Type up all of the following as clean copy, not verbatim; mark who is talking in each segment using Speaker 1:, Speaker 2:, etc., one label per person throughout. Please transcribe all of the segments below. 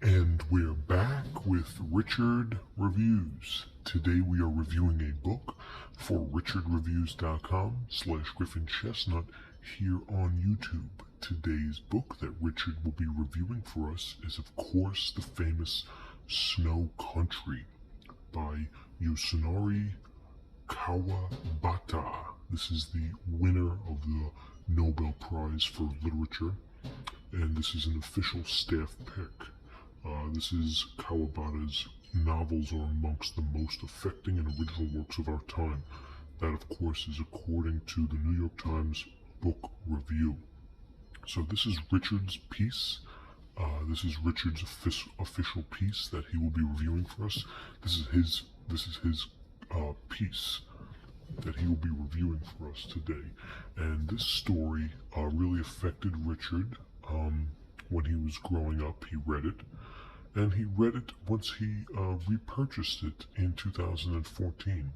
Speaker 1: And we're back with Richard Reviews. Today we are reviewing a book for richardreviews.com/Griffin here on YouTube. Today's book that Richard will be reviewing for us is, of course, the famous Snow Country by Yasunari Kawabata. This is the winner of the Nobel Prize for Literature, and this is an official staff pick. This is Kawabata's novels are amongst the most affecting and original works of our time. That, of course, is according to the New York Times Book Review. So this is Richard's piece. This is Richard's official piece that he will be reviewing for us. This is his piece that he will be reviewing for us today. And this story really affected Richard when he was growing up. He read it. And he read it once he repurchased it in 2014.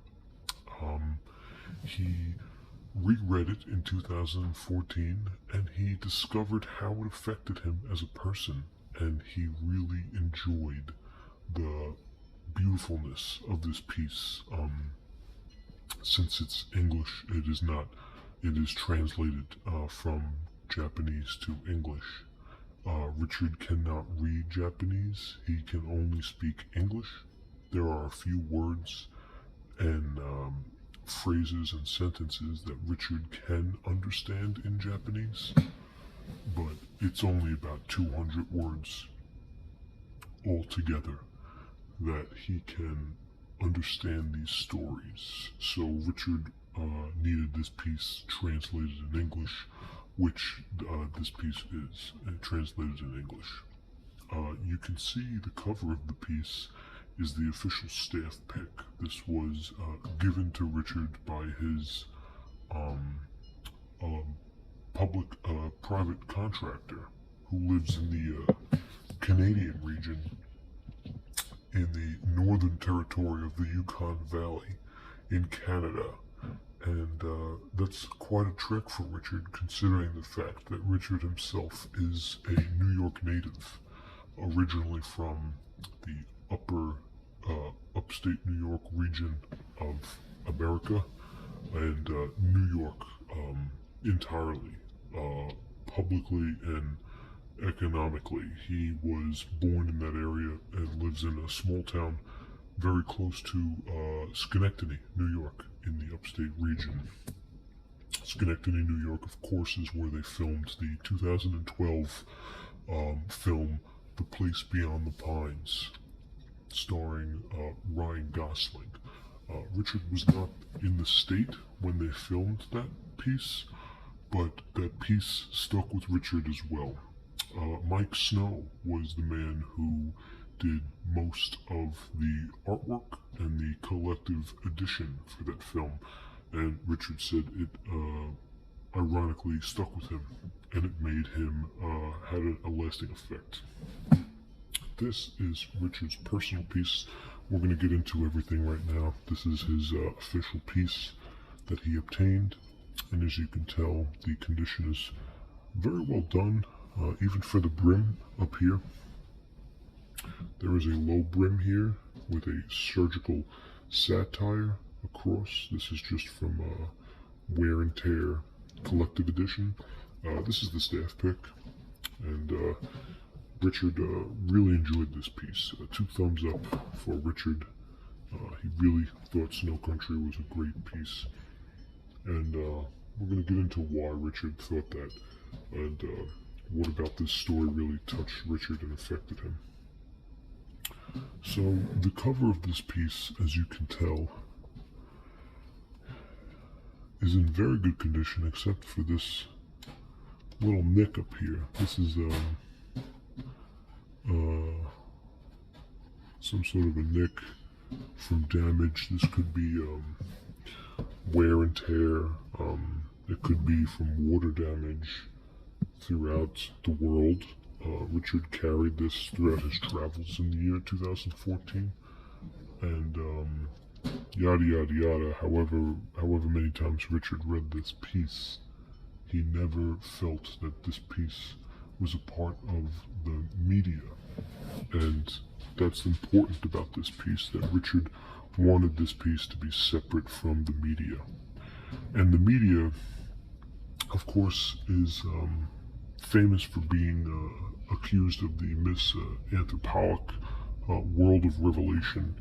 Speaker 1: He reread it in 2014, and he discovered how it affected him as a person, and he really enjoyed the beautifulness of this piece. Since it's English, it is translated from Japanese to English. Richard cannot read Japanese. He can only speak English. There are a few words and phrases and sentences that Richard can understand in Japanese, but it's only about 200 words altogether that he can understand these stories. So Richard needed this piece translated in English, which this piece is translated in English. You can see the cover of the piece is the official staff pick. This was given to Richard by his private contractor who lives in the Canadian region in the Northern Territory of the Yukon Valley in Canada. And that's quite a trek for Richard, considering the fact that Richard himself is a New York native, originally from the upstate New York region of America, and New York entirely, publicly and economically. He was born in that area and lives in a small town very close to Schenectady, New York, in the upstate region. Schenectady, New York, of course, is where they filmed the 2012 film The Place Beyond the Pines, starring Ryan Gosling. Richard was not in the state when they filmed that piece, but that piece stuck with Richard as well. Mike Snow was the man who did most of the artwork and the collective edition for that film, and Richard said it ironically stuck with him, and it made him had a lasting effect. This is Richard's personal piece. We're going to get into everything right now. This is his official piece that he obtained, and as you can tell, the condition is very well done, even for the brim up here. There is a low brim here with a surgical satire across. This is just from Wear and Tear Collective Edition. This is the staff pick, and Richard really enjoyed this piece. 2 thumbs up for Richard. He really thought Snow Country was a great piece, and we're going to get into why Richard thought that, and what about this story really touched Richard and affected him. So the cover of this piece, as you can tell, is in very good condition except for this little nick up here. This is some sort of a nick from damage. This could be wear and tear. It could be from water damage throughout the world. Richard carried this throughout his travels in the year 2014, and yada yada yada. However many times Richard read this piece, he never felt that this piece was a part of the media And that's important about this piece, that Richard wanted this piece to be separate from the media. And the media, of course, is famous for being accused of the misanthropic world of revelation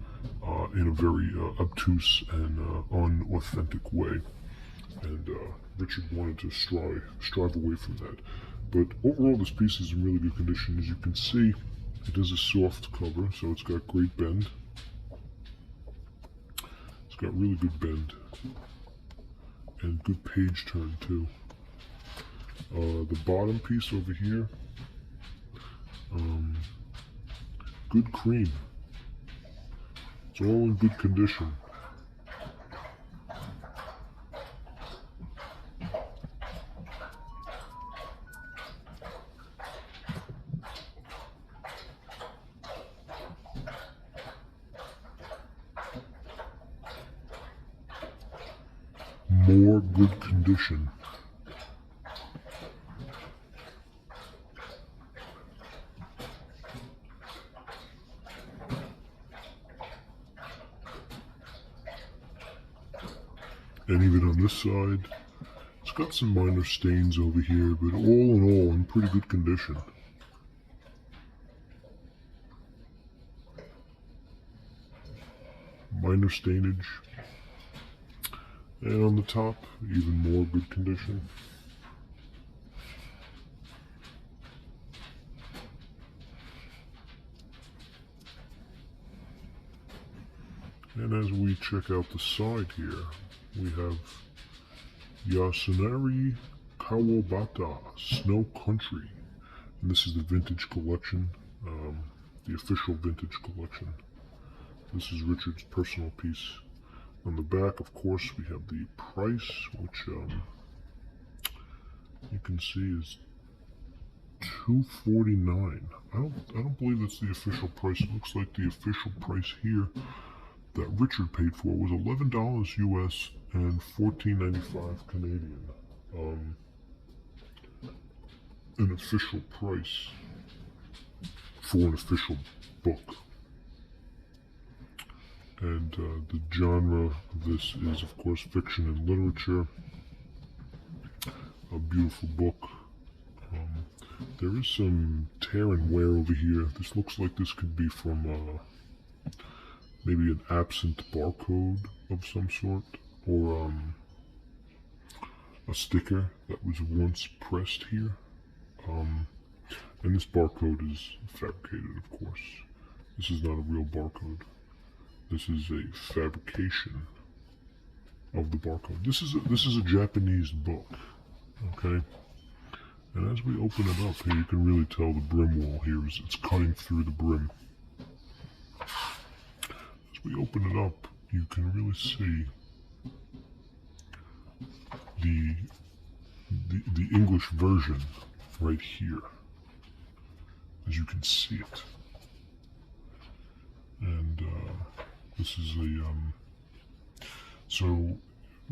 Speaker 1: in a very obtuse and unauthentic way. And Richard wanted to strive away from that. But overall, this piece is in really good condition. As you can see, it is a soft cover, so it's got great bend. It's got really good bend and good page turn too. The bottom piece over here, good cream. It's all in good condition. More good condition. And even on this side, it's got some minor stains over here, but all in all, in pretty good condition. Minor stainage. And on the top, even more good condition. And as we check out the side here, we have Yasunari Kawabata, Snow Country. And this is the vintage collection, the official vintage collection. This is Richard's personal piece. On the back, of course, we have the price, which you can see is $249. I don't believe that's the official price. It looks like the official price here that Richard paid for was $11 US and $14.95 Canadian. An official price for an official book. And the genre of this is, of course, fiction and literature. A beautiful book. There is some tear and wear over here. This looks like this could be from maybe an absent barcode of some sort, or a sticker that was once pressed here. And this barcode is fabricated, of course. This is not a real barcode. This is a fabrication of the barcode. This is a Japanese book, okay? And as we open it up here, you can really tell the brim wall here is it's cutting through the brim. As we open it up, you can really see the English version right here, as you can see it. And this is so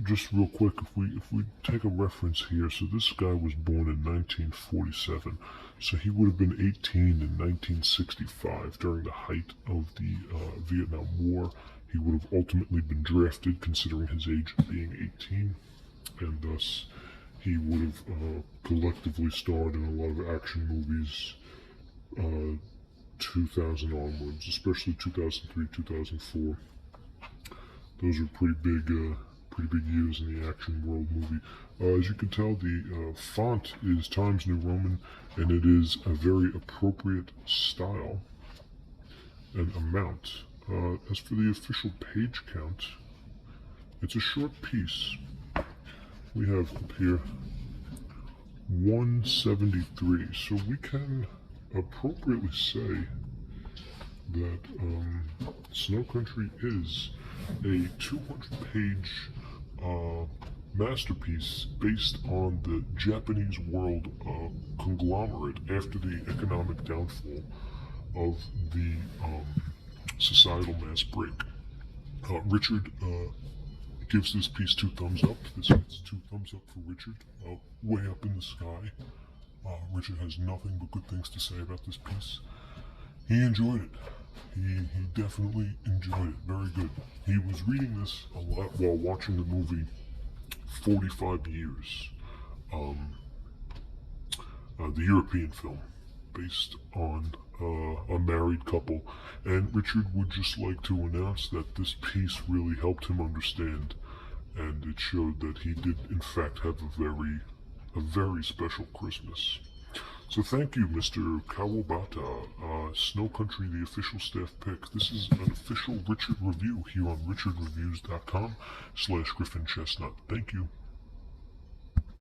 Speaker 1: just real quick, if we take a reference here, so this guy was born in 1947, so he would have been 18 in 1965 during the height of the Vietnam War. He would have ultimately been drafted, considering his age being 18, and thus he would have collectively starred in a lot of action movies 2000 onwards, especially 2003, 2004. Those are pretty big years in the action world movie. As you can tell, the font is Times New Roman, and it is a very appropriate style and amount. As for the official page count, it's a short piece. We have up here 173, so we can appropriately say that Snow Country is a 200-page masterpiece based on the Japanese world conglomerate after the economic downfall of the societal mass break. Richard gives this piece 2 thumbs up. This gets 2 thumbs up for Richard, way up in the sky. Richard has nothing but good things to say about this piece. He enjoyed it. He definitely enjoyed it. Very good. He was reading this a lot while watching the movie 45 Years, the European film, based on a married couple. And Richard would just like to announce that this piece really helped him understand, and it showed that he did, in fact, have a very special Christmas. So thank you, Mr. Kawabata. Snow Country, the official staff pick. This is an official Richard review here on richardreviews.com/Griffin Chestnut. Thank you.